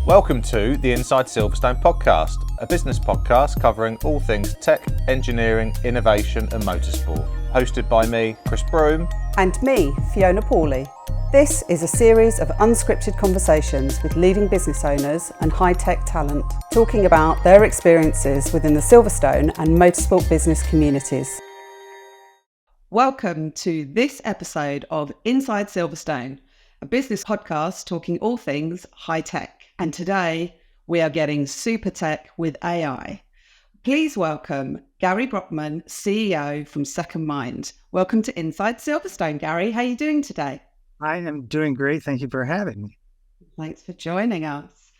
Welcome to the Inside Silverstone podcast, a business podcast covering all things tech, engineering, innovation and motorsport. Hosted by me, Chris Broom. And me, Fiona Pawley. This is a series of unscripted conversations with leading business owners and high-tech talent, talking about their experiences within the Silverstone and motorsport business communities. Welcome to this episode of Inside Silverstone, a business podcast talking all things high-tech. And today we are getting super tech with AI. Please welcome Gary Brotman, CEO from Secondmind. Welcome to Inside Silverstone, Gary. How are you doing today? I am doing great. Thank you for having me. Thanks for joining us.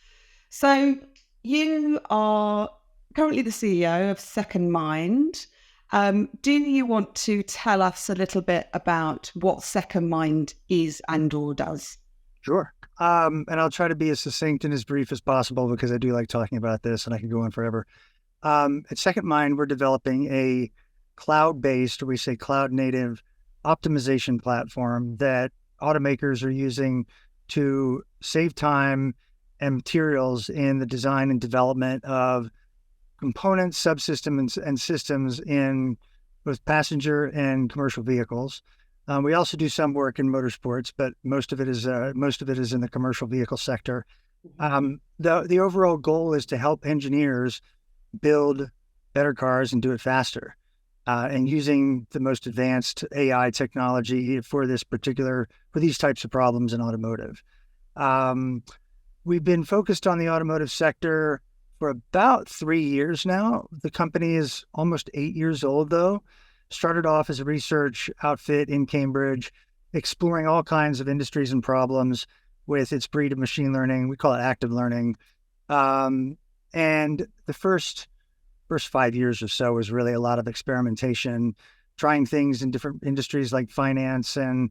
So you are currently the CEO of Secondmind. Do you want to tell us a little bit about what Secondmind is and or does? Sure. And I'll try to be as succinct and as brief as possible because I do like talking about this and I could go on forever. At Secondmind, we're developing a cloud-based, or we say cloud-native optimization platform that automakers are using to save time and materials in the design and development of components, subsystems, and systems in both passenger and commercial vehicles. We also do some work in motorsports, but most of it is in the commercial vehicle sector. The overall goal is to help engineers build better cars and do it faster, and using the most advanced AI technology for these types of problems in automotive. We've been focused on the automotive sector for about 3 years now. The company is almost 8 years old, though. Started off as a research outfit in Cambridge, exploring all kinds of industries and problems with its breed of machine learning. We call it active learning. And the first 5 years or so was really a lot of experimentation, trying things in different industries like finance and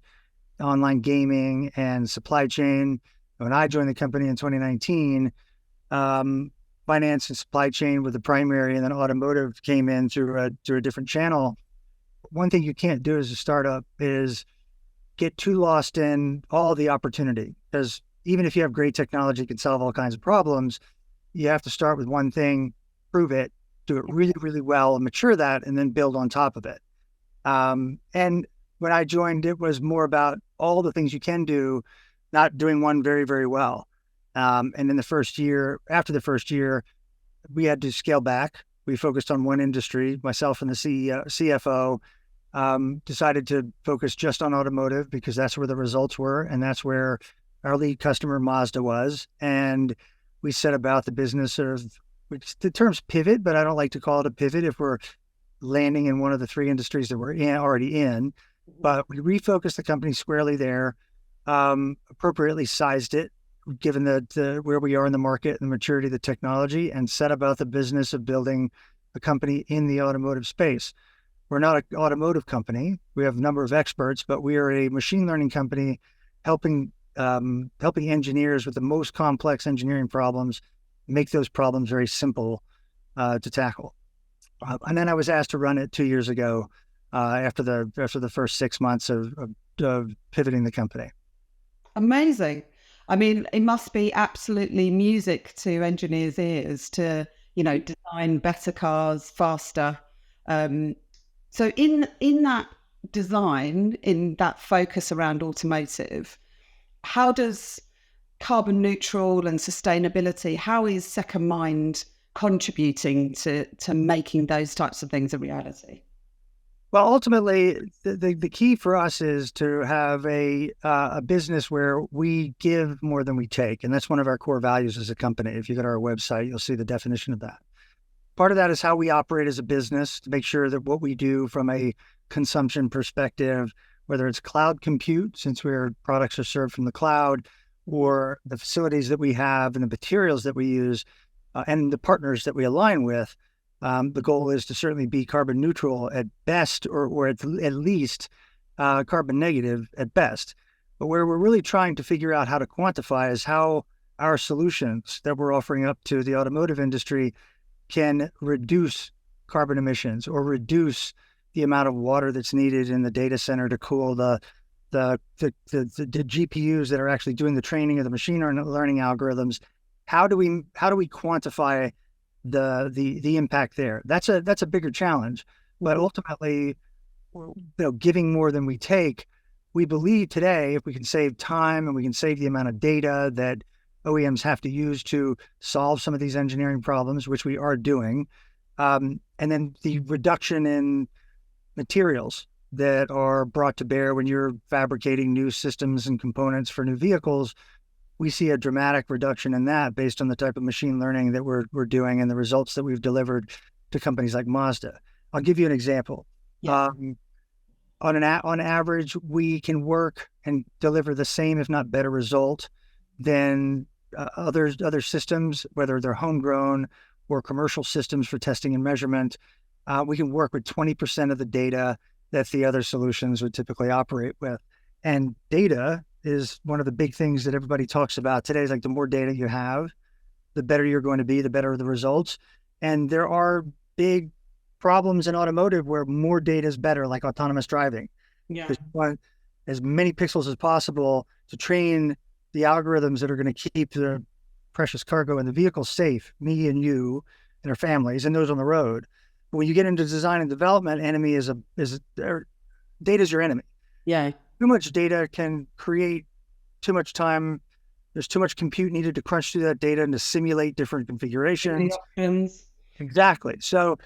online gaming and supply chain. When I joined the company in 2019, finance and supply chain were the primary, and then automotive came in through a different channel. One thing you can't do as a startup is get too lost in all the opportunity, because even if you have great technology, it can solve all kinds of problems. You have to start with one thing, prove it, do it really, really well, and mature that, and then build on top of it. And when I joined, it was more about all the things you can do, not doing one very, very well. And in after the first year, we had to scale back. We focused on one industry. Myself and the CFO decided to focus just on automotive because that's where the results were, and that's where our lead customer Mazda was. And we set about the business which the term's pivot, but I don't like to call it a pivot if we're landing in one of the three industries that we're already in. But we refocused the company squarely there, appropriately sized it, given where we are in the market and the maturity of the technology, and set about the business of building a company in the automotive space. We're not an automotive company. We have a number of experts, but we are a machine learning company helping engineers with the most complex engineering problems, make those problems very simple to tackle. And then I was asked to run it 2 years ago after the first 6 months of pivoting the company. Amazing. I mean, it must be absolutely music to engineers' ears to, design better cars faster. So in that design, in that focus around automotive, how does carbon neutral and sustainability, how is Secondmind contributing to making those types of things a reality? Well, ultimately, the key for us is to have a business where we give more than we take. And that's one of our core values as a company. If you go to our website, you'll see the definition of that. Part of that is how we operate as a business to make sure that what we do from a consumption perspective, whether it's cloud compute, since our products are served from the cloud, or the facilities that we have and the materials that we use, and the partners that we align with, the goal is to certainly be carbon neutral at best, or at least carbon negative at best. But where we're really trying to figure out how to quantify is how our solutions that we're offering up to the automotive industry can reduce carbon emissions or reduce the amount of water that's needed in the data center to cool the GPUs that are actually doing the training of the machine learning algorithms. how do we quantify the impact there? That's a bigger challenge. But ultimately, giving more than we take, we believe today, if we can save time and we can save the amount of data that OEMs have to use to solve some of these engineering problems, which we are doing, and then the reduction in materials that are brought to bear when you're fabricating new systems and components for new vehicles, we see a dramatic reduction in that based on the type of machine learning that we're doing and the results that we've delivered to companies like Mazda. I'll give you an example. Yeah. On average, we can work and deliver the same, if not better, result than other systems, whether they're homegrown or commercial systems for testing and measurement. We can work with 20% of the data that the other solutions would typically operate with. And data is one of the big things that everybody talks about today. Is like the more data you have, the better you're going to be, the better the results. And there are big problems in automotive where more data is better, like autonomous driving. Yeah. You want as many pixels as possible to train the algorithms that are going to keep the precious cargo in the vehicle safe, me and you and our families and those on the road. But when you get into design and development, data is your enemy. Yeah. Too much data can create too much time. There's too much compute needed to crunch through that data and to simulate different configurations. Exactly. So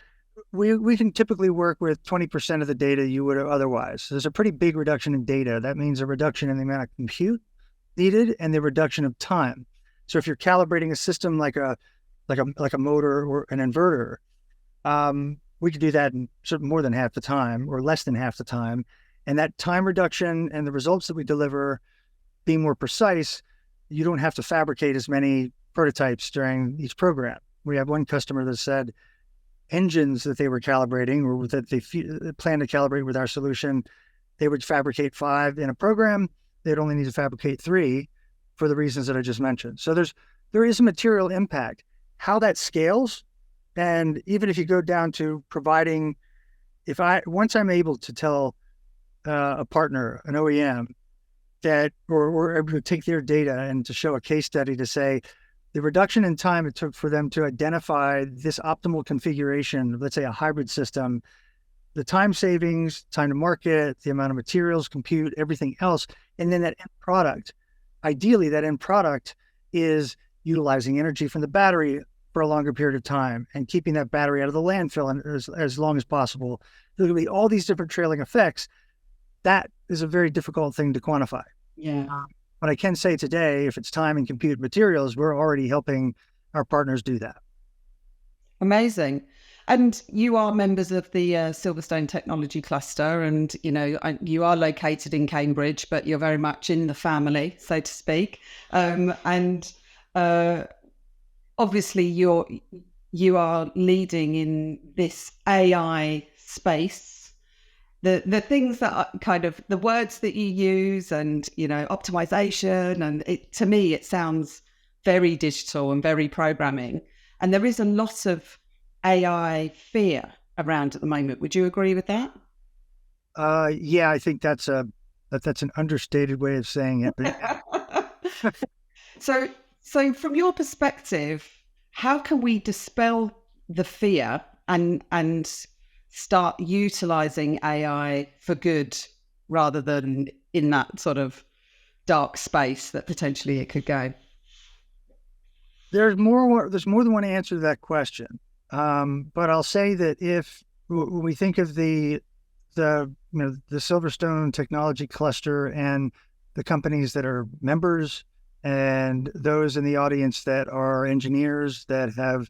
we can typically work with 20% of the data you would have otherwise. There's a pretty big reduction in data. That means a reduction in the amount of compute needed and the reduction of time. So if you're calibrating a system like a motor or an inverter, we could do that in more than half the time or less than half the time. And that time reduction and the results that we deliver being more precise, you don't have to fabricate as many prototypes during each program. We have one customer that said engines that they were calibrating or that they plan to calibrate with our solution, they would fabricate 5 in a program. They'd only need to fabricate 3 for the reasons that I just mentioned. So there is a material impact. How that scales, and even if you go down to providing, once I'm able to tell a partner, an OEM, that or able to take their data and to show a case study to say the reduction in time it took for them to identify this optimal configuration, let's say a hybrid system, the time savings, time to market, the amount of materials, compute, everything else, and then that end product. Ideally, that end product is utilizing energy from the battery for a longer period of time and keeping that battery out of the landfill as long as possible. There'll be all these different trailing effects. That is a very difficult thing to quantify. Yeah. But I can say today, if it's time and compute materials, we're already helping our partners do that. Amazing. And you are members of the Silverstone Technology Cluster, and you are located in Cambridge, but you're very much in the family, so to speak. And obviously, you are leading in this AI space. The things that are kind of the words that you use, and optimization, and to me it sounds very digital and very programming. And there is a lot of AI fear around at the moment. Would you agree with that? Yeah, I think that's an understated way of saying it. So from your perspective, how can we dispel the fear and start utilizing AI for good rather than in that sort of dark space that potentially it could go? There's more than one answer to that question. But I'll say that when we think of the Silverstone Technology Cluster and the companies that are members and those in the audience that are engineers that have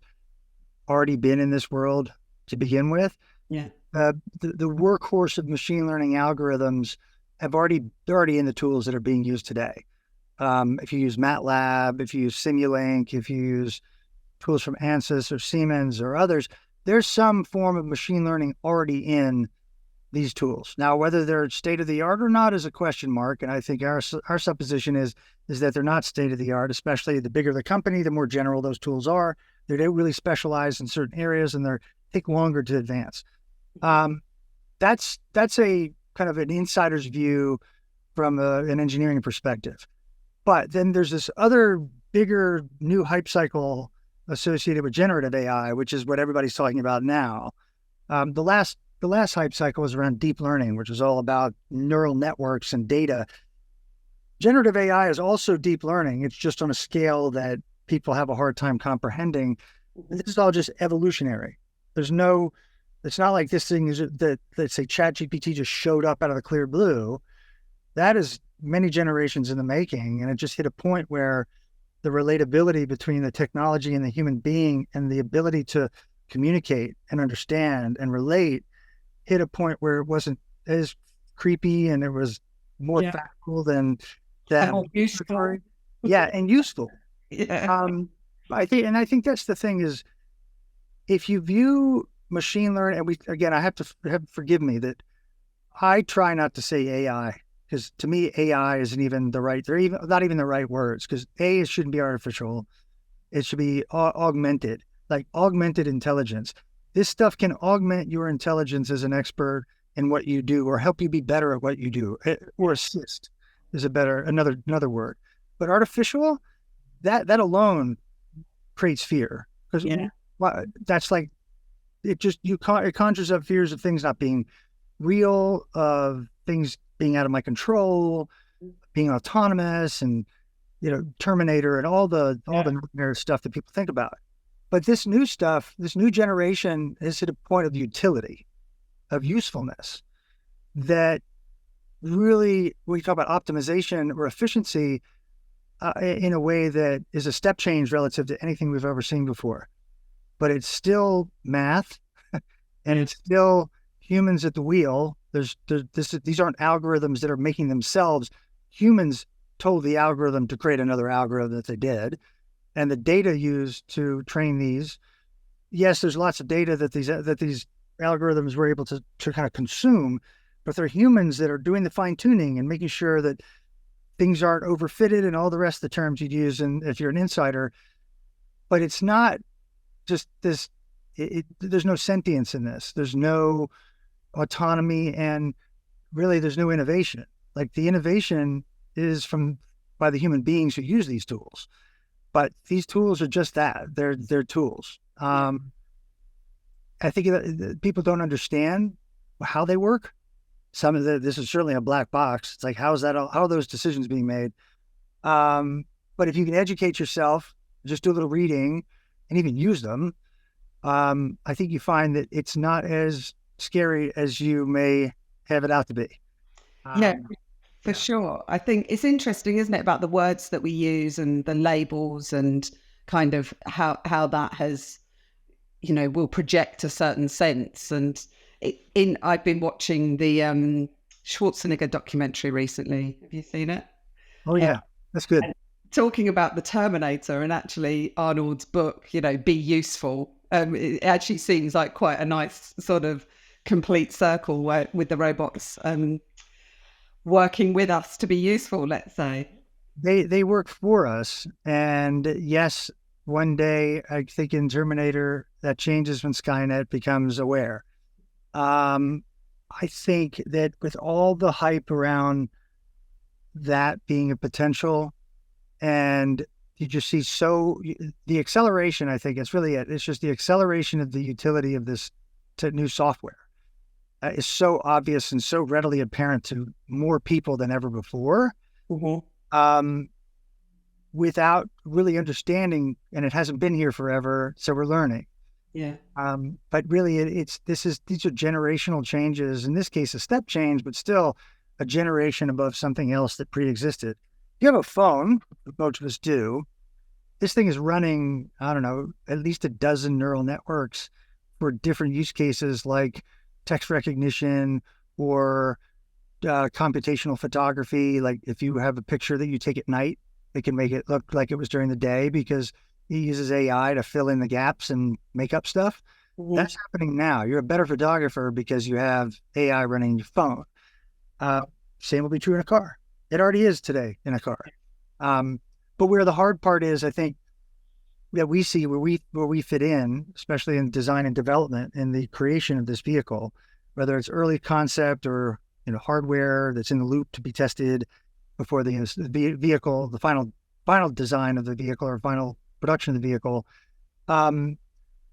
already been in this world to begin with, yeah, the workhorse of machine learning algorithms they're already in the tools that are being used today. If you use MATLAB, if you use Simulink, if you use tools from ANSYS or Siemens or others, there's some form of machine learning already in these tools. Now, whether they're state-of-the-art or not is a question mark, and I think our supposition is that they're not state-of-the-art, especially the bigger the company, the more general those tools are. They don't really specialize in certain areas, and they take longer to advance. That's a kind of an insider's view from an engineering perspective. But then there's this other bigger new hype cycle associated with generative AI, which is what everybody's talking about now. The last hype cycle was around deep learning, which was all about neural networks and data. Generative AI is also deep learning. It's just on a scale that people have a hard time comprehending. This is all just evolutionary. It's not like this thing is that, let's say ChatGPT just showed up out of the clear blue. That is many generations in the making. And it just hit a point where the relatability between the technology and the human being and the ability to communicate and understand and relate hit a point where it wasn't as creepy and it was more factual than that. More useful. Yeah, and useful. Yeah. I think that's the thing is, if you view machine learning, and I have to forgive me that I try not to say AI, because to me AI isn't even the right. They're not even the right words, because it shouldn't be artificial. It should be augmented, like augmented intelligence. This stuff can augment your intelligence as an expert in what you do, or help you be better at what you do, or assist is another word. But artificial, that alone creates fear, because that's like it conjures up fears of things not being real, of things being out of my control, being autonomous, and Terminator and all the nightmare stuff that people think about. But this new stuff, this new generation is at a point of utility, of usefulness, that really, when you talk about optimization or efficiency, in a way that is a step change relative to anything we've ever seen before. But it's still math, and it's still humans at the wheel. These aren't algorithms that are making themselves. Humans told the algorithm to create another algorithm that they did, and the data used to train these. Yes, there's lots of data that these algorithms were able to kind of consume, but they're humans that are doing the fine tuning and making sure that things aren't overfitted and all the rest of the terms you'd use if you're an insider. But it's not just this. There's no sentience in this. There's no autonomy, and really there's no innovation. Like, the innovation is by the human beings who use these tools. But these tools are just that. They're tools. I think that people don't understand how they work. This is certainly a black box. It's like, how are those decisions being made? But if you can educate yourself, just do a little reading and even use them, I think you find that it's not as scary as you may have it out to be. For sure. I think it's interesting, isn't it, about the words that we use and the labels, and kind of how that has, will project a certain sense. And I've been watching the Schwarzenegger documentary recently. Have you seen it? Oh yeah, that's good. Talking about the Terminator, and actually Arnold's book, Be Useful. It actually seems like quite a nice sort of complete circle with the robots working with us to be useful, let's say. They work for us. And yes, one day, I think in Terminator, that changes when Skynet becomes aware. I think that with all the hype around that being a potential, and you just see the acceleration, I think it's really it's just the acceleration of the utility of this new software is so obvious and so readily apparent to more people than ever before, without really understanding, and it hasn't been here forever, so we're learning. Yeah. But really, these are generational changes. In this case, a step change, but still a generation above something else that pre-existed. If you have a phone, most of us do, this thing is running, I don't know, at least a dozen neural networks for different use cases, like text recognition or computational photography. Like, if you have a picture that you take at night, it can make it look like it was during the day, because it uses AI to fill in the gaps and make up stuff. That's happening now. You're a better photographer because you have AI running your phone. Same will be true in a car. It already is today in a car. But where the hard part is, I think, that we see where we fit in, especially in design and development, in the creation of this vehicle, whether it's early concept or hardware that's in the loop to be tested before the vehicle, the final final design of the vehicle or final production of the vehicle,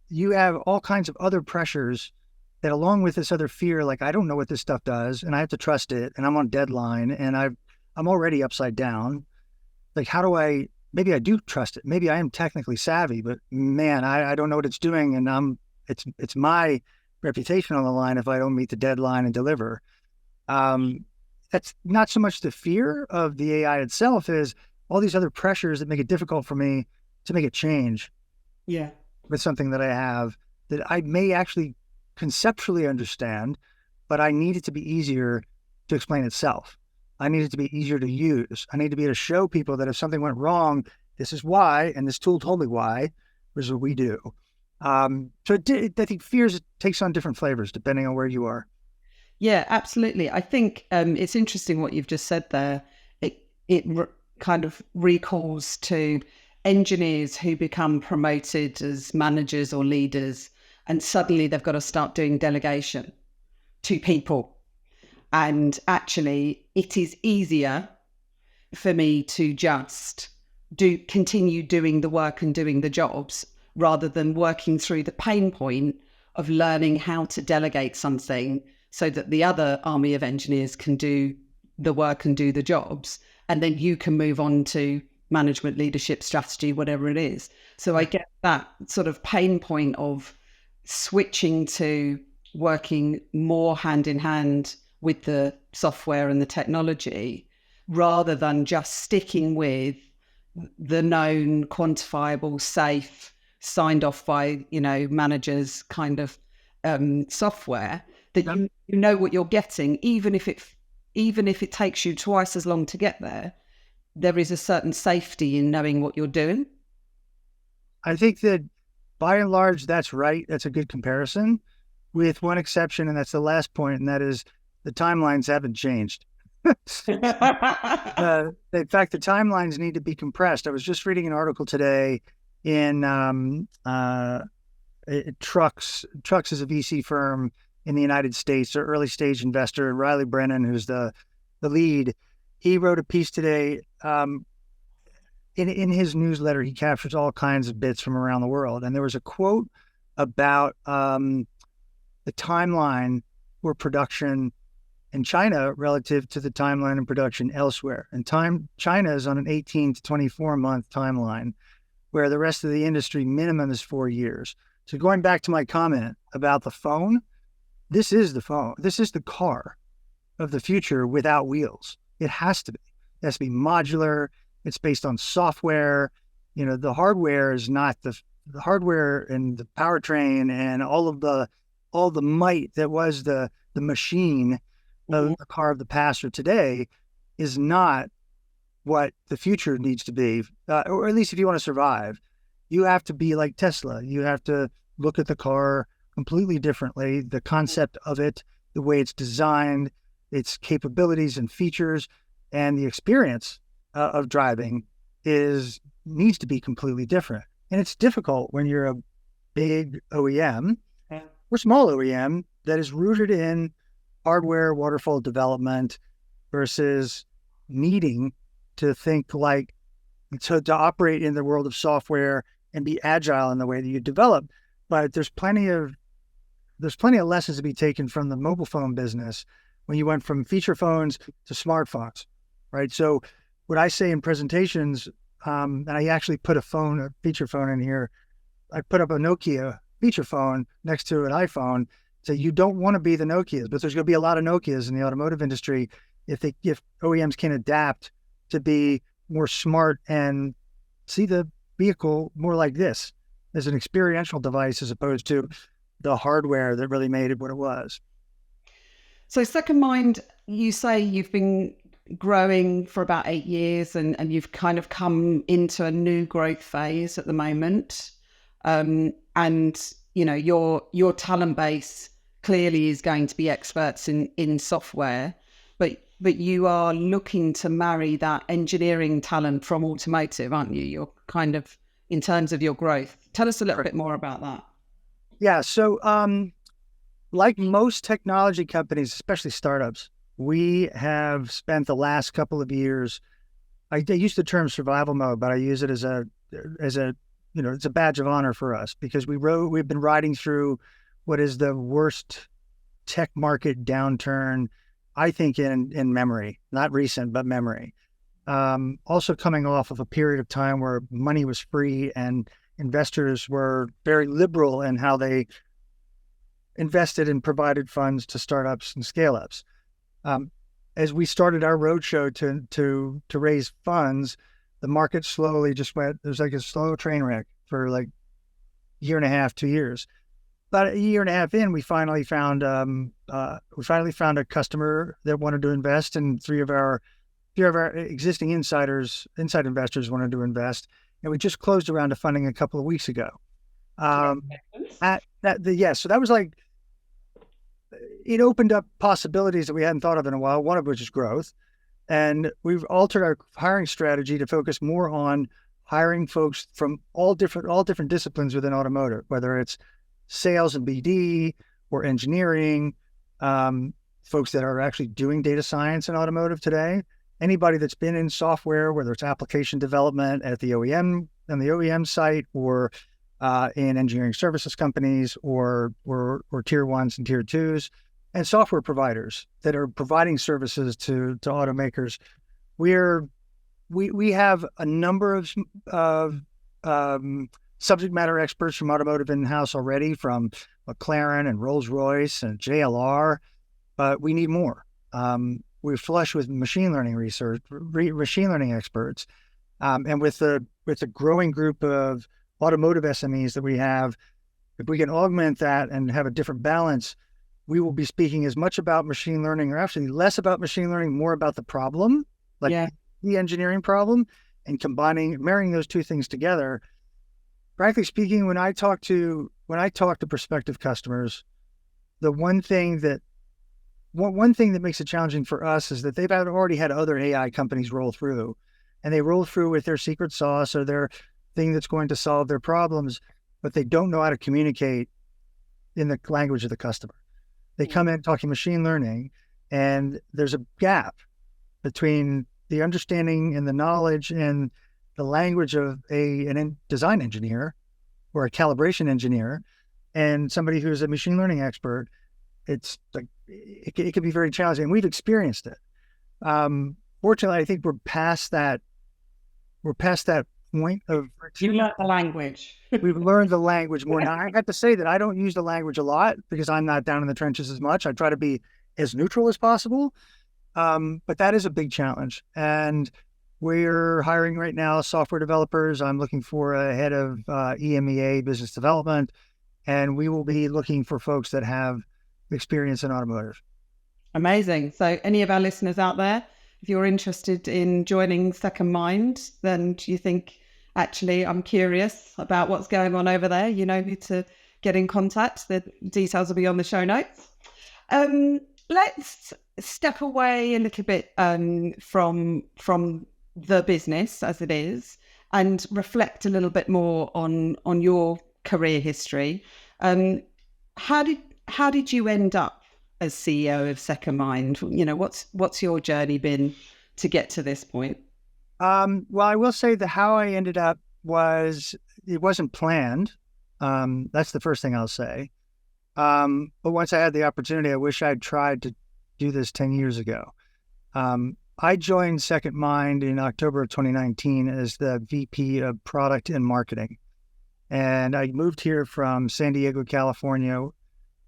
you have all kinds of other pressures that, along with this other fear, like I don't know what this stuff does and I have to trust it and I'm on deadline and I'm already upside down. Like, how do maybe I do trust it. Maybe I am technically savvy, but man, I don't know what it's doing. And it's my reputation on the line if I don't meet the deadline and deliver. That's not so much the fear of the AI itself as all these other pressures that make it difficult for me to make a change. Yeah. With something that I have that I may actually conceptually understand, but I need it to be easier to explain itself. I need it to be easier to use. I need to be able to show people that if something went wrong, this is why, and this tool told me why, which is what we do. I think fears takes on different flavors depending on where you are. Yeah, absolutely. I think it's interesting what you've just said there. It kind of recalls to engineers who become promoted as managers or leaders, and suddenly they've got to start doing delegation to people. And actually, it is easier for me to just continue doing the work and doing the jobs rather than working through the pain point of learning how to delegate something so that the other army of engineers can do the work and do the jobs. And then you can move on to management, leadership, strategy, whatever it is. So I get that sort of pain point of switching to working more hand in hand with the software and the technology rather than just sticking with the known, quantifiable, safe, signed off by, managers kind of software that you know what you're getting, even if it takes you twice as long to get there. There is a certain safety in knowing what you're doing. I think that by and large, that's right. That's a good comparison, with one exception, and that's the last point, and that is the timelines haven't changed. In fact, the timelines need to be compressed. I was just reading an article today in Trucks. Trucks is a VC firm in the United States, an early stage investor, Riley Brennan, who's the lead. He wrote a piece today. In his newsletter, he captures all kinds of bits from around the world. And there was a quote about the timeline for production in China relative to the timeline in production elsewhere. And China is on an 18 to 24 month timeline, where the rest of the industry minimum is 4 years. So going back to my comment about the phone, this is the phone. This is the car of the future without wheels. It has to be. It has to be modular. It's based on software. The hardware is not the hardware and the powertrain and all the might that was the machine of the car of the past or today is not what the future needs to be. Or at least if you want to survive, you have to be like Tesla. You have to look at the car completely differently. The concept of it, the way it's designed, its capabilities and features, and the experience of driving needs to be completely different. And it's difficult when you're a big OEM or small OEM that is rooted in hardware waterfall development versus needing to think to operate in the world of software and be agile in the way that you develop. But there's plenty of lessons to be taken from the mobile phone business when you went from feature phones to smartphones, right? So what I say in presentations, and I actually put a feature phone in here. I put up a Nokia feature phone next to an iPhone. So you don't want to be the Nokias, but there's going to be a lot of Nokias in the automotive industry if OEMs can adapt to be more smart and see the vehicle more like this as an experiential device as opposed to the hardware that really made it what it was. So Secondmind, you say you've been growing for about 8 years and you've kind of come into a new growth phase at the moment. And, your talent base clearly is going to be experts in software, but you are looking to marry that engineering talent from automotive, aren't you? You're kind of, in terms of your growth. Tell us a little bit more about that. Yeah. So, like most technology companies, especially startups, we have spent the last couple of years I use the term survival mode, but I use it as a it's a badge of honor for us because we've been riding through what is the worst tech market downturn, I think, in memory, not recent, but memory. Also coming off of a period of time where money was free and investors were very liberal in how they invested and provided funds to startups and scale-ups. As we started our roadshow to raise funds, the market slowly just went. It was like a slow train wreck for like a year and a half, 2 years. About a year and a half in, we finally found a customer that wanted to invest, and three of our existing inside investors wanted to invest, and we just closed a round of funding a couple of weeks ago. So that was like, it opened up possibilities that we hadn't thought of in a while, one of which is growth. And we've altered our hiring strategy to focus more on hiring folks from all different disciplines within automotive, whether it's sales and BD or engineering, folks that are actually doing data science in automotive today, anybody that's been in software, whether it's application development at the OEM site or in engineering services companies or tier ones and tier twos, and software providers that are providing services to automakers. We have a number of subject matter experts from automotive in-house already, from McLaren and Rolls-Royce and JLR, but we need more. We're flush with machine learning experts, and with the growing group of automotive SMEs that we have, if we can augment that and have a different balance, we will be speaking as much about machine learning, or actually less about machine learning, more about the problem, the engineering problem, and marrying those two things together. Frankly speaking, when I talk to prospective customers, the one thing that makes it challenging for us is that they've already had other AI companies roll through, and they roll through with their secret sauce or their thing that's going to solve their problems, but they don't know how to communicate in the language of the customer. They come in talking machine learning, and there's a gap between the understanding and the knowledge and the language of a design engineer or a calibration engineer and somebody who's a machine learning expert. It's like, it can be very challenging, and we've experienced it. Fortunately, I think we're past that point of... You learned the language. We've learned the language more. Now, I have to say that I don't use the language a lot because I'm not down in the trenches as much. I try to be as neutral as possible. But that is a big challenge. And we're hiring right now software developers. I'm looking for a head of EMEA business development, and we will be looking for folks that have experience in automotive. Amazing. So any of our listeners out there, if you're interested in joining Secondmind, then do you think, actually, I'm curious about what's going on over there, you know who to get in contact. The details will be on the show notes. Let's step away a little bit from the business as it is and reflect a little bit more on your career history. How did you end up as CEO of Secondmind? You know, what's your journey been to get to this point? Well, I will say that how I ended up it wasn't planned. That's the first thing I'll say. But once I had the opportunity, I wish I'd tried to do this 10 years ago. I joined Secondmind in October of 2019 as the VP of Product and Marketing. And I moved here from San Diego, California,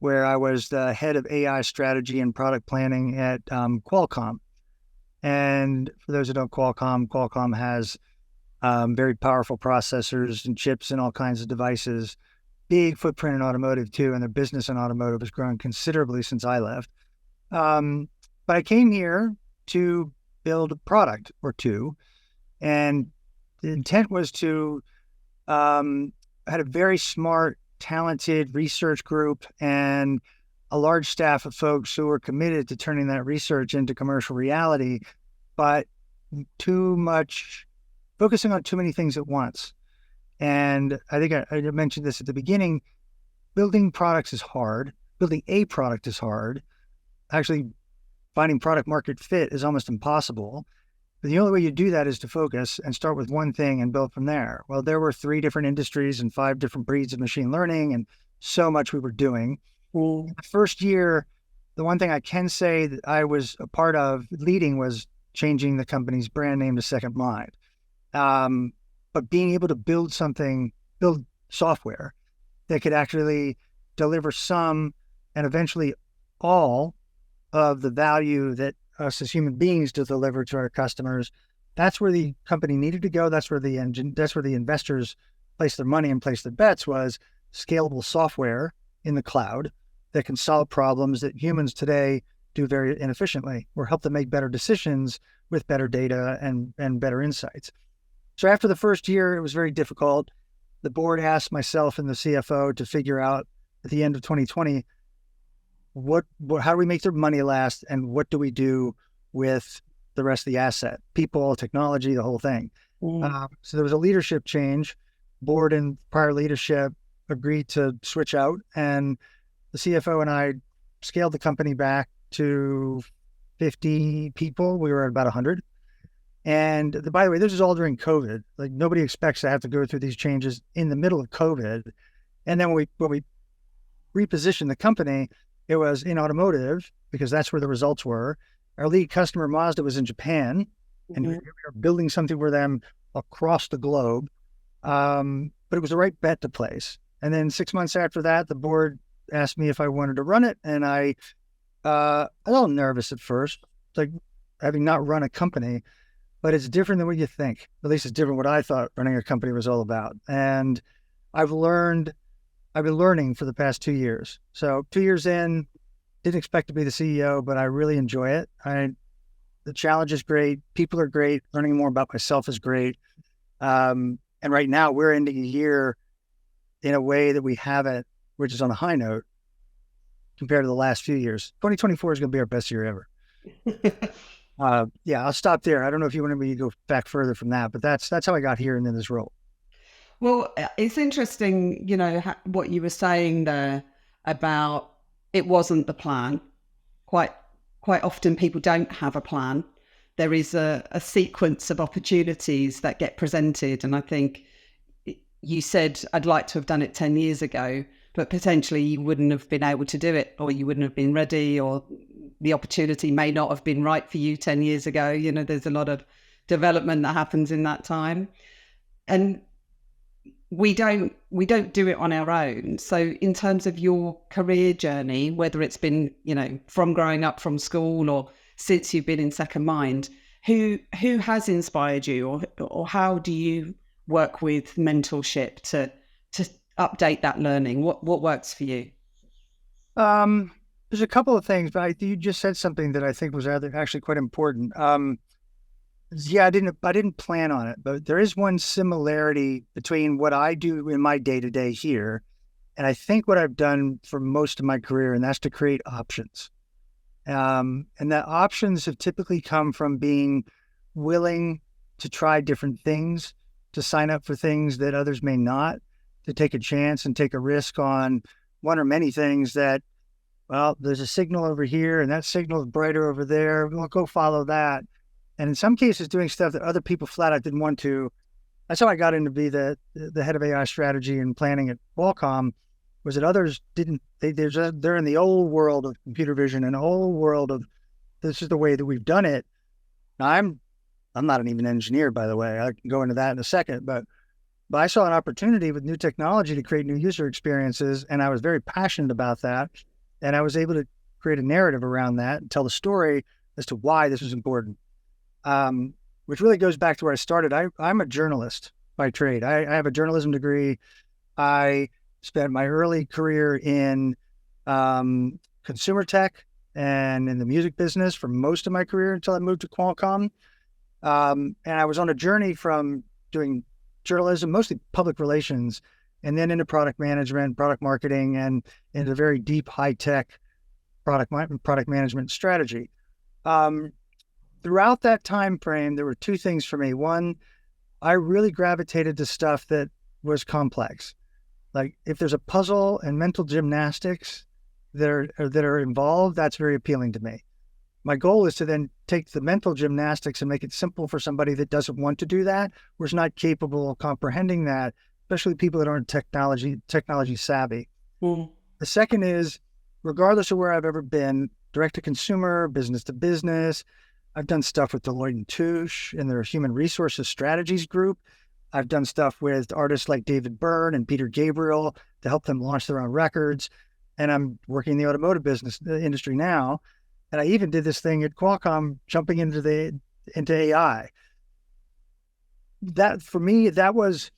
where I was the head of AI strategy and product planning at Qualcomm. And for those who know Qualcomm has very powerful processors and chips and all kinds of devices, big footprint in automotive too, and their business in automotive has grown considerably since I left. But I came here to build a product or two, and the intent was to I had a very smart, talented research group and a large staff of folks who were committed to turning that research into commercial reality, but focusing on too many things at once. And I think I mentioned this at the beginning, building products is hard. Building a product is hard. Actually, finding product market fit is almost impossible. But the only way you do that is to focus and start with one thing and build from there. Well, there were 3 different industries and 5 different breeds of machine learning and so much we were doing. The first year, the one thing I can say that I was a part of leading was changing the company's brand name to Secondmind. But being able to build software that could actually deliver some and eventually all of the value that us as human beings to deliver to our customers, that's where the company needed to go. That's where the investors placed their money and placed their bets, was scalable software in the cloud that can solve problems that humans today do very inefficiently, or help them make better decisions with better data and better insights. So after the first year, it was very difficult. The board asked myself and the CFO to figure out at the end of 2020, how do we make their money last, and what do we do with the rest of the asset, people, technology, the whole thing. So there was a leadership change. Board and prior leadership agreed to switch out, and the CFO and I scaled the company back to 50 people. We were at about 100. And by the way, this is all during COVID. Like, nobody expects to have to go through these changes in the middle of COVID. And then when we repositioned the company, it was in automotive, because that's where the results were. Our lead customer, Mazda, was in Japan, and we were building something for them across the globe. But it was the right bet to place. And then 6 months after that, the board asked me if I wanted to run it. And I was a little nervous at first, like having not run a company, but it's different than what you think. At least it's different what I thought running a company was all about. And I've been learning for the past 2 years. So 2 years in, didn't expect to be the CEO, but I really enjoy it. The challenge is great. People are great. Learning more about myself is great. And right now we're ending a year in a way that we haven't, which is on a high note compared to the last few years. 2024 is going to be our best year ever. Yeah, I'll stop there. I don't know if you want me to go back further from that, but that's how I got here and in this role. Well, it's interesting, what you were saying there about it wasn't the plan. Quite often people don't have a plan. There is a sequence of opportunities that get presented. And I think you said, I'd like to have done it 10 years ago, but potentially you wouldn't have been able to do it, or you wouldn't have been ready, or the opportunity may not have been right for you 10 years ago. There's a lot of development that happens in that time. And we don't do it on our own. So in terms of your career journey, whether it's been, from growing up from school or since you've been in Secondmind, who has inspired you, or how do you work with mentorship to update that learning? What works for you? There's a couple of things, but you just said something that I think was actually quite important. Yeah, I didn't plan on it, but there is one similarity between what I do in my day-to-day here, and I think what I've done for most of my career, and that's to create options. And that options have typically come from being willing to try different things, to sign up for things that others may not, to take a chance and take a risk on one or many things that, well, there's a signal over here and that signal is brighter over there. We'll go follow that. And in some cases, doing stuff that other people flat out didn't want to. That's how I got into be the head of AI strategy and planning at Qualcomm, was that others didn't. They're in the old world of computer vision and the old world of, this is the way that we've done it. Now, I'm not even an engineer, by the way. I can go into that in a second, but I saw an opportunity with new technology to create new user experiences, and I was very passionate about that. And I was able to create a narrative around that and tell the story as to why this was important. Which really goes back to where I started. I'm a journalist by trade. I have a journalism degree. I spent my early career in consumer tech and in the music business for most of my career until I moved to Qualcomm. And I was on a journey from doing journalism, mostly public relations, and then into product management, product marketing, and into very deep high-tech product management strategy. Throughout that time frame, there were two things for me. One, I really gravitated to stuff that was complex. Like, if there's a puzzle and mental gymnastics that are involved, that's very appealing to me. My goal is to then take the mental gymnastics and make it simple for somebody that doesn't want to do that, or is not capable of comprehending that, especially people that aren't technology savvy. Mm. The second is, regardless of where I've ever been, direct to consumer, business to business, I've done stuff with Deloitte and Touche in their human resources strategies group. I've done stuff with artists like David Byrne and Peter Gabriel to help them launch their own records. And I'm working in the automotive industry now. And I even did this thing at Qualcomm, jumping into AI. That, for me, that was,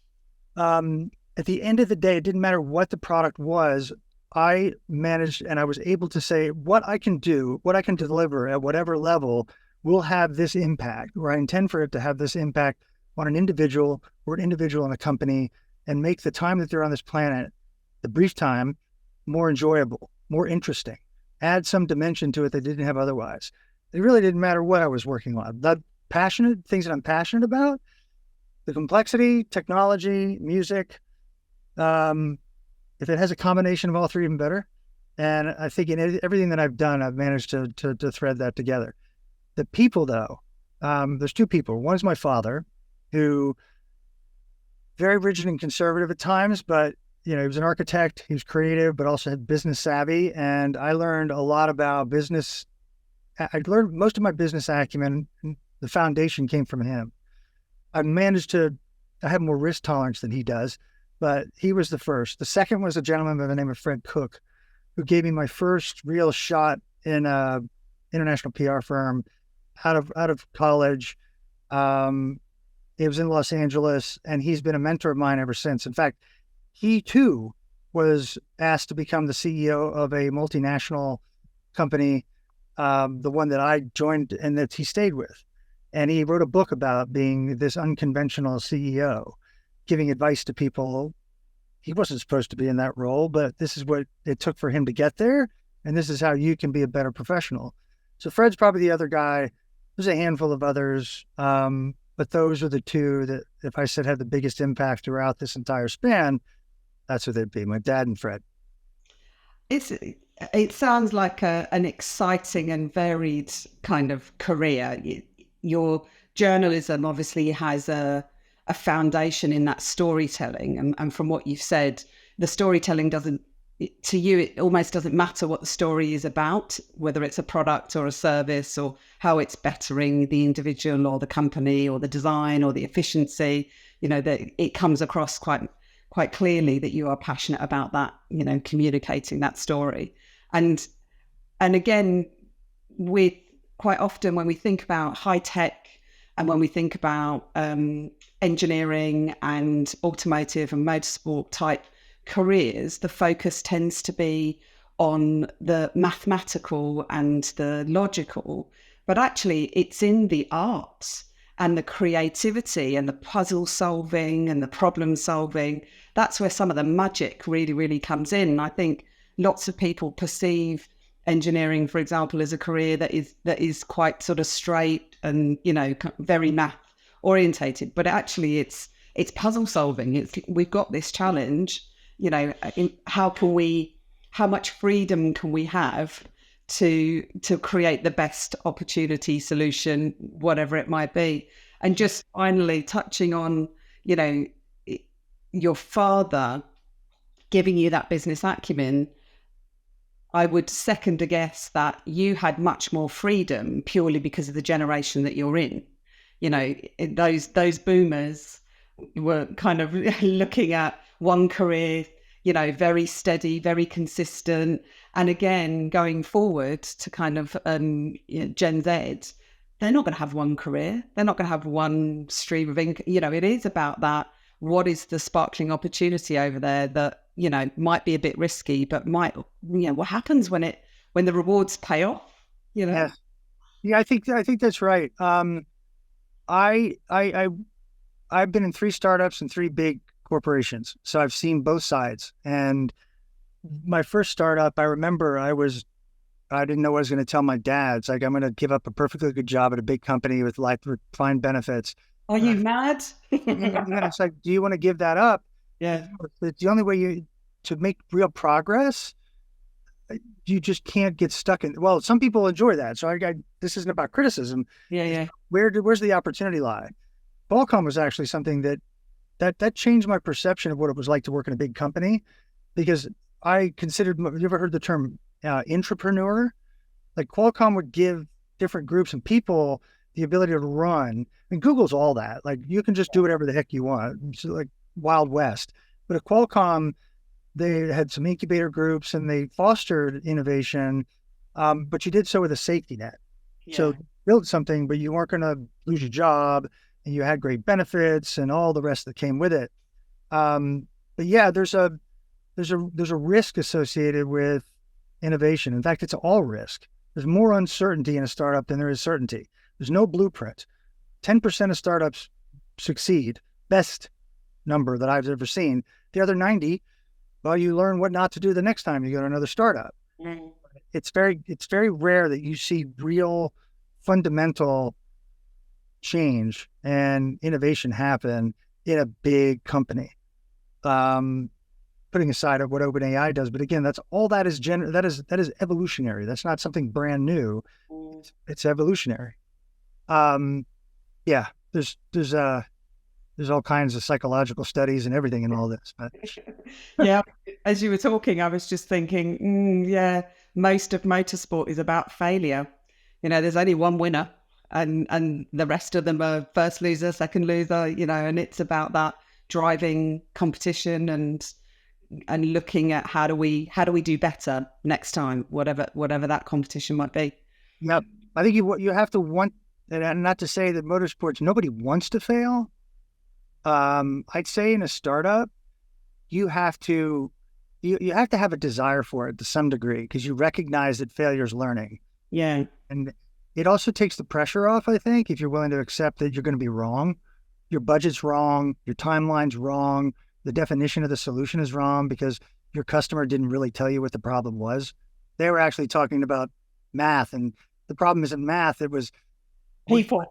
at the end of the day, it didn't matter what the product was. I managed and I was able to say what I can do, what I can deliver at whatever level will have this impact, or I intend for it to have this impact on an individual or an individual in a company, and make the time that they're on this planet, the brief time, more enjoyable, more interesting, add some dimension to it they didn't have otherwise. It really didn't matter what I was working on. The things that I'm passionate about, the complexity, technology, music, if it has a combination of all three, even better. And I think in everything that I've done, I've managed to thread that together. The people, though, there's two people. One is my father, who very rigid and conservative at times, but he was an architect. He was creative, but also had business savvy. And I learned a lot about business. I learned most of my business acumen. The foundation came from him. I have more risk tolerance than he does, but he was the first. The second was a gentleman by the name of Fred Cook, who gave me my first real shot in a international PR firm out of college. It was in Los Angeles, and he's been a mentor of mine ever since. In fact, he too was asked to become the CEO of a multinational company, the one that I joined and that he stayed with. And he wrote a book about being this unconventional CEO, giving advice to people. He wasn't supposed to be in that role, but this is what it took for him to get there. And this is how you can be a better professional. So Fred's probably the other guy. There's a handful of others. But those are the two that, if I said had the biggest impact throughout this entire span, that's what they'd be, my dad and Fred. It sounds like an exciting and varied kind of career. Your journalism obviously has a foundation in that storytelling. And from what you've said, the storytelling to you, it almost doesn't matter what the story is about, whether it's a product or a service or how it's bettering the individual or the company or the design or the efficiency, that it comes across quite clearly that you are passionate about that, communicating that story. And again, with quite often when we think about high tech and when we think about engineering and automotive and motorsport type careers, the focus tends to be on the mathematical and the logical, but actually it's in the arts and the creativity and the puzzle solving and the problem solving. That's where some of the magic really, really comes in. I think lots of people perceive engineering, for example, as a career that is quite sort of straight and, very math orientated, but actually it's puzzle solving. We've got this challenge, how much freedom can we have to create the best opportunity solution, whatever it might be. And just finally touching on, your father giving you that business acumen, I would second guess that you had much more freedom purely because of the generation that you're in. Those boomers were kind of looking at one career, very steady, very consistent. And again, going forward to kind of Gen Z, they're not going to have one career. They're not going to have one stream of income. It is about that. What is the sparkling opportunity over there that, might be a bit risky, but might, what happens when the rewards pay off, Yeah, I think that's right. I've been in 3 startups and 3 big corporations. So I've seen both sides. And my first startup, I remember I didn't know what I was going to tell my dad. It's like, I'm going to give up a perfectly good job at a big company with fine benefits. Are you mad? It's like, do you want to give that up? Yeah. It's the only way to make real progress. you just can't get stuck in. Well, some people enjoy that. So this isn't about criticism. Yeah. Where's the opportunity lie? Qualcomm was actually something that changed my perception of what it was like to work in a big company, because I considered. You ever heard the term intrapreneur? Like Qualcomm would give different groups and people the ability to run. I mean, Google's all that. Like you can just do whatever the heck you want. It's like Wild West. But at Qualcomm, they had some incubator groups and they fostered innovation, but you did so with a safety net. Yeah. So build something, but you weren't going to lose your job, and you had great benefits and all the rest that came with it. But yeah, there's a risk associated with innovation. In fact, it's all risk. There's more uncertainty in a startup than there is certainty. There's no blueprint. 10% of startups succeed, best number that I've ever seen. The other 90, well, you learn what not to do the next time you go to another startup. Mm. It's very rare that you see real fundamental change and innovation happen in a big company. Putting aside of what OpenAI does, but again, that is evolutionary. That's not something brand new. It's evolutionary. Yeah, there's all kinds of psychological studies and everything in all this. But yeah, as you were talking, I was just thinking, yeah, most of motorsport is about failure. There's only one winner, and the rest of them are first loser, second loser. And it's about that driving competition and looking at how do we do better next time, whatever that competition might be. Yep, I think you have to want, and not to say that motorsports, nobody wants to fail. I'd say in a startup, you have to have a desire for it to some degree, because you recognize that failure is learning. Yeah. And it also takes the pressure off, I think, if you're willing to accept that you're going to be wrong. Your budget's wrong, your timeline's wrong, the definition of the solution is wrong because your customer didn't really tell you what the problem was. They were actually talking about math, and the problem isn't math, it was people.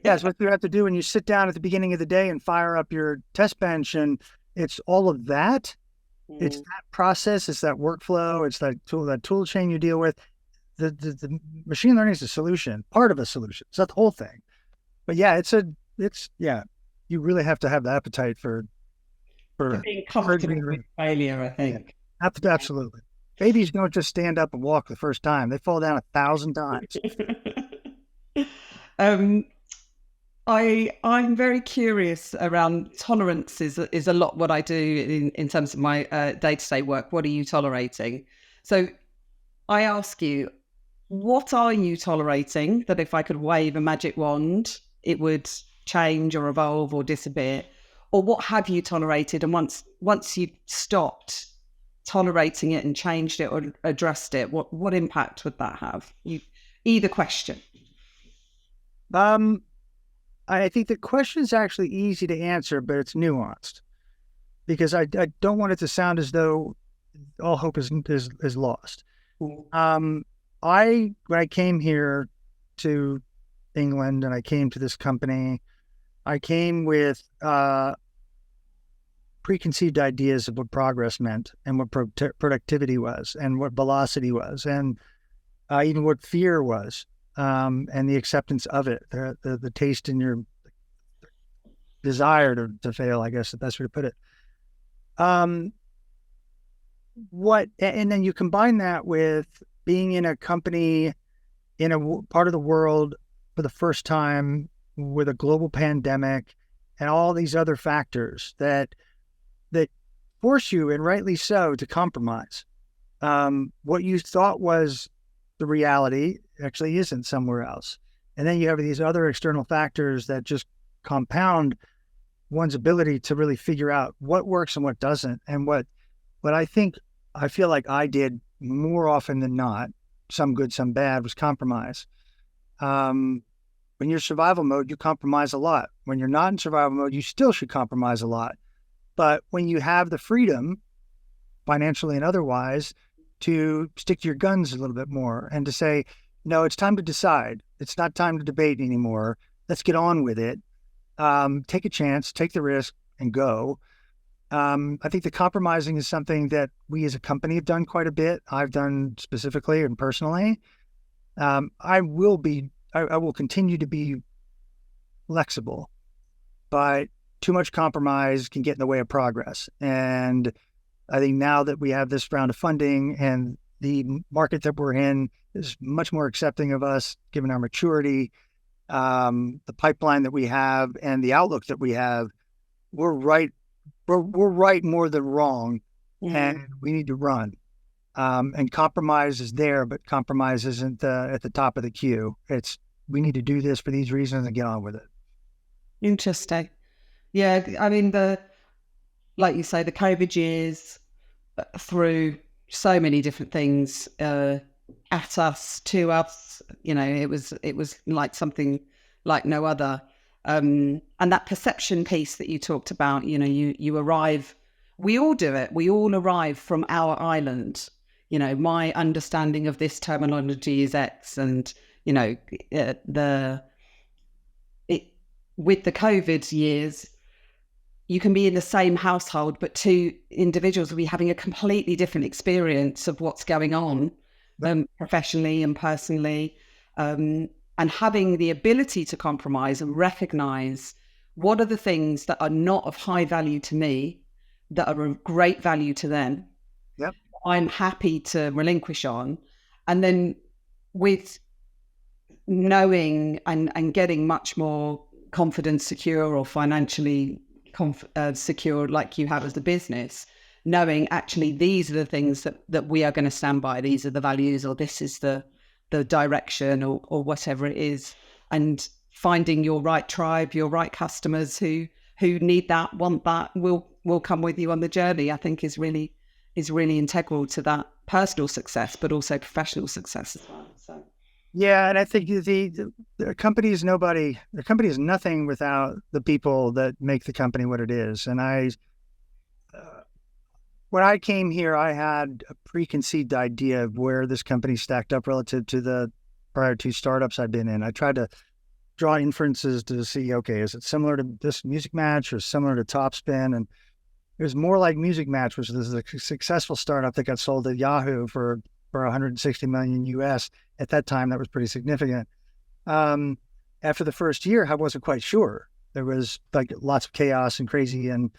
Yes, what you have to do when you sit down at the beginning of the day and fire up your test bench, and it's all of that. It's that process, it's that workflow, it's that tool chain you deal with. The machine learning is a solution, part of a solution. It's not the whole thing. But yeah, you really have to have the appetite for being comfortable with failure, I think. Yeah, absolutely. Babies don't just stand up and walk the first time. They fall down 1,000 times. I'm very curious around tolerance is a lot what I do in terms of my day-to-day work. What are you tolerating? So I ask you, what are you tolerating that if I could wave a magic wand, it would change or evolve or disappear? Or what have you tolerated? And once you've stopped tolerating it and changed it or addressed it, what impact would that have? Either question. I think the question is actually easy to answer, but it's nuanced, because I don't want it to sound as though all hope is lost. When I came here to England and I came to this company, I came with preconceived ideas of what progress meant and what productivity was and what velocity was, and even what fear was. And the acceptance of it, the taste in your desire to fail, I guess the best way to put it. And then you combine that with being in a company in a part of the world for the first time with a global pandemic and all these other factors that force you, and rightly so, to compromise. What you thought was the reality actually isn't somewhere else. And then you have these other external factors that just compound one's ability to really figure out what works and what doesn't. And what I feel like I did more often than not, some good, some bad, was compromise. When you're survival mode, you compromise a lot. When you're not in survival mode, you still should compromise a lot. But when you have the freedom, financially and otherwise, to stick to your guns a little bit more and to say, no, it's time to decide. It's not time to debate anymore. Let's get on with it. Take a chance, take the risk, and go. I think the compromising is something that we as a company have done quite a bit. I've done specifically and personally. I will continue to be flexible, but too much compromise can get in the way of progress. And I think now that we have this round of funding and the market that we're in is much more accepting of us, given our maturity, the pipeline that we have, and the outlook that we have, we're right. We're right more than wrong, and we need to run. And compromise is there, but compromise isn't at the top of the queue. We need to do this for these reasons and get on with it. Interesting. Yeah, I mean, like you say, the COVID years threw so many different things at us, to us. It was like something like no other. And that perception piece that you talked about, you arrive, we all do it. We all arrive from our island. My understanding of this terminology is X, and with the COVID years, you can be in the same household, but two individuals will be having a completely different experience of what's going on, professionally and personally, and having the ability to compromise and recognize what are the things that are not of high value to me, that are of great value to them. Yep. I'm happy to relinquish on. And then with knowing and getting much more confident, secure, or financially secure, like you have as a business, knowing actually these are the things that we are going to stand by, these are the values, or this is the direction, or whatever it is, and finding your right tribe, your right customers who need that, want that, will come with you on the journey, I think is really integral to that personal success, but also professional success as well. So yeah, and I think the company is nobody. The company is nothing without the people that make the company what it is. And when I came here, I had a preconceived idea of where this company stacked up relative to the prior two startups I've been in. I tried to draw inferences to see, okay, is it similar to this Music Match or similar to Topspin? And it was more like Music Match, which is a successful startup that got sold to Yahoo for 160 million US. At that time, that was pretty significant. After the first year, I wasn't quite sure. There was like lots of chaos and crazy, and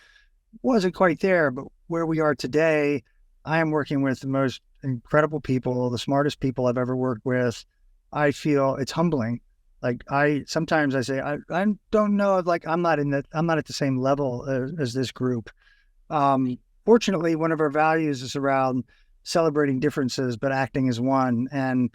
wasn't quite there. But where we are today, I am working with the most incredible people, the smartest people I've ever worked with. I feel it's humbling. Like sometimes I say, I don't know, like I'm not at the same level as this group. Fortunately, one of our values is around celebrating differences, but acting as one. And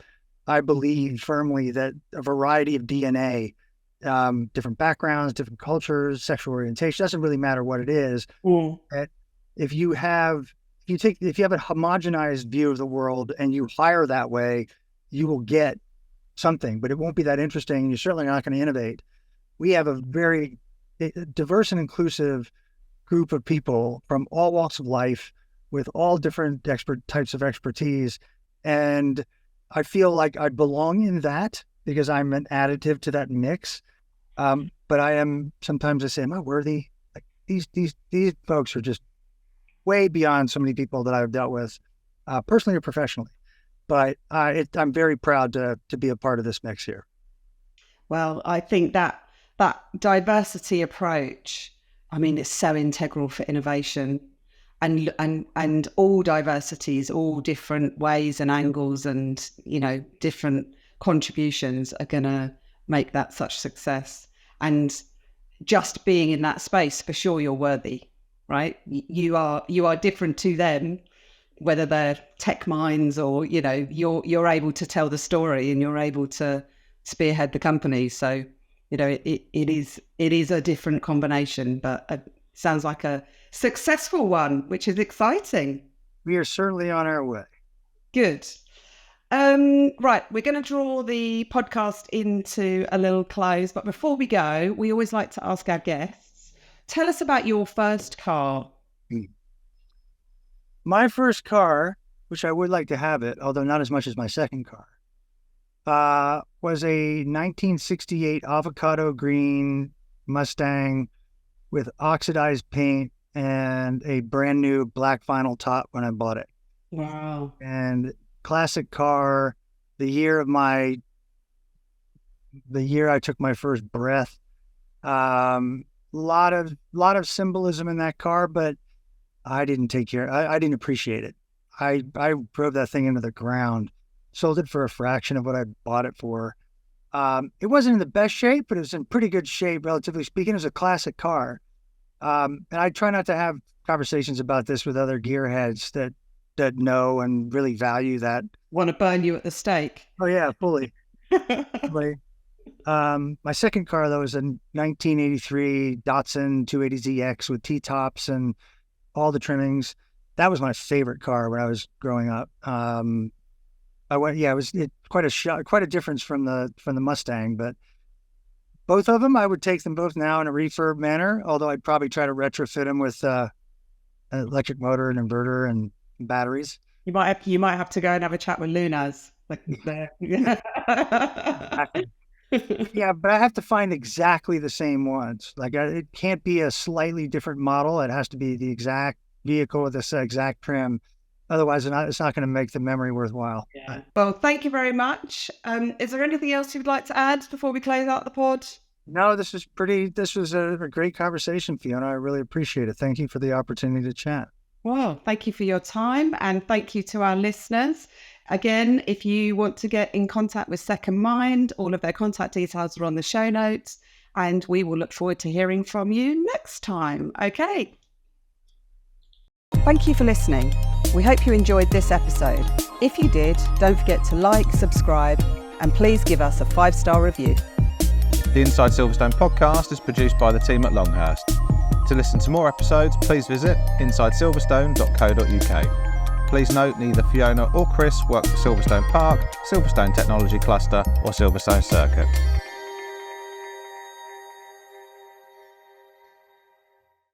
I believe firmly that a variety of DNA, different backgrounds, different cultures, sexual orientation, doesn't really matter what it is. That if you have a homogenized view of the world and you hire that way, you will get something, but it won't be that interesting. And you're certainly not going to innovate. We have a very diverse and inclusive group of people from all walks of life with all different types of expertise. And I feel like I belong in that because I'm an additive to that mix. But sometimes I say, am I worthy? Like these folks are just way beyond so many people that I've dealt with, personally or professionally. But I'm very proud to be a part of this mix here. Well, I think that diversity approach, I mean, it's so integral for innovation, and all diversities, all different ways and angles, and different contributions are going to make that such success. And just being in that space, for sure, you're worthy, right? You are different to them, whether they're tech minds or you're able to tell the story and you're able to spearhead the company. So it is a different combination, but it sounds like a successful one, which is exciting. We are certainly on our way. Good. Right, we're going to draw the podcast into a little close, but before we go, we always like to ask our guests, tell us about your first car. My first car, which I would like to have it, although not as much as my second car, was a 1968 avocado green Mustang with oxidized paint and a brand new black vinyl top when I bought it. Wow. And classic car, the year I took my first breath. Lot of symbolism in that car, but I didn't take care. I didn't appreciate it. I drove that thing into the ground, sold it for a fraction of what I bought it for. It wasn't in the best shape, but it was in pretty good shape, relatively speaking. It was a classic car. And I try not to have conversations about this with other gearheads that know and really value that. Want to burn you at the stake? Oh yeah, fully. My second car though was a 1983 Datsun 280ZX with T-tops and all the trimmings. That was my favorite car when I was growing up. It was quite a difference from the Mustang, but both of them, I would take them both now in a refurb manner, although I'd probably try to retrofit them with an electric motor, an inverter, and batteries. You might have to go and have a chat with Lunas. Yeah, but I have to find exactly the same ones. Like it can't be a slightly different model. It has to be the exact vehicle with this exact trim. Otherwise, it's not going to make the memory worthwhile. Yeah. Well, thank you very much. Is there anything else you'd like to add before we close out the pod? No, this was a great conversation, Fiona. I really appreciate it. Thank you for the opportunity to chat. Well, thank you for your time, and thank you to our listeners. Again, if you want to get in contact with Secondmind, all of their contact details are on the show notes, and we will look forward to hearing from you next time. Okay. Thank you for listening. We hope you enjoyed this episode. If you did, don't forget to like, subscribe, and please give us a 5-star review. The Inside Silverstone podcast is produced by the team at Longhurst. To listen to more episodes, please visit insidesilverstone.co.uk. Please note neither Fiona or Chris work for Silverstone Park, Silverstone Technology Cluster or Silverstone Circuit.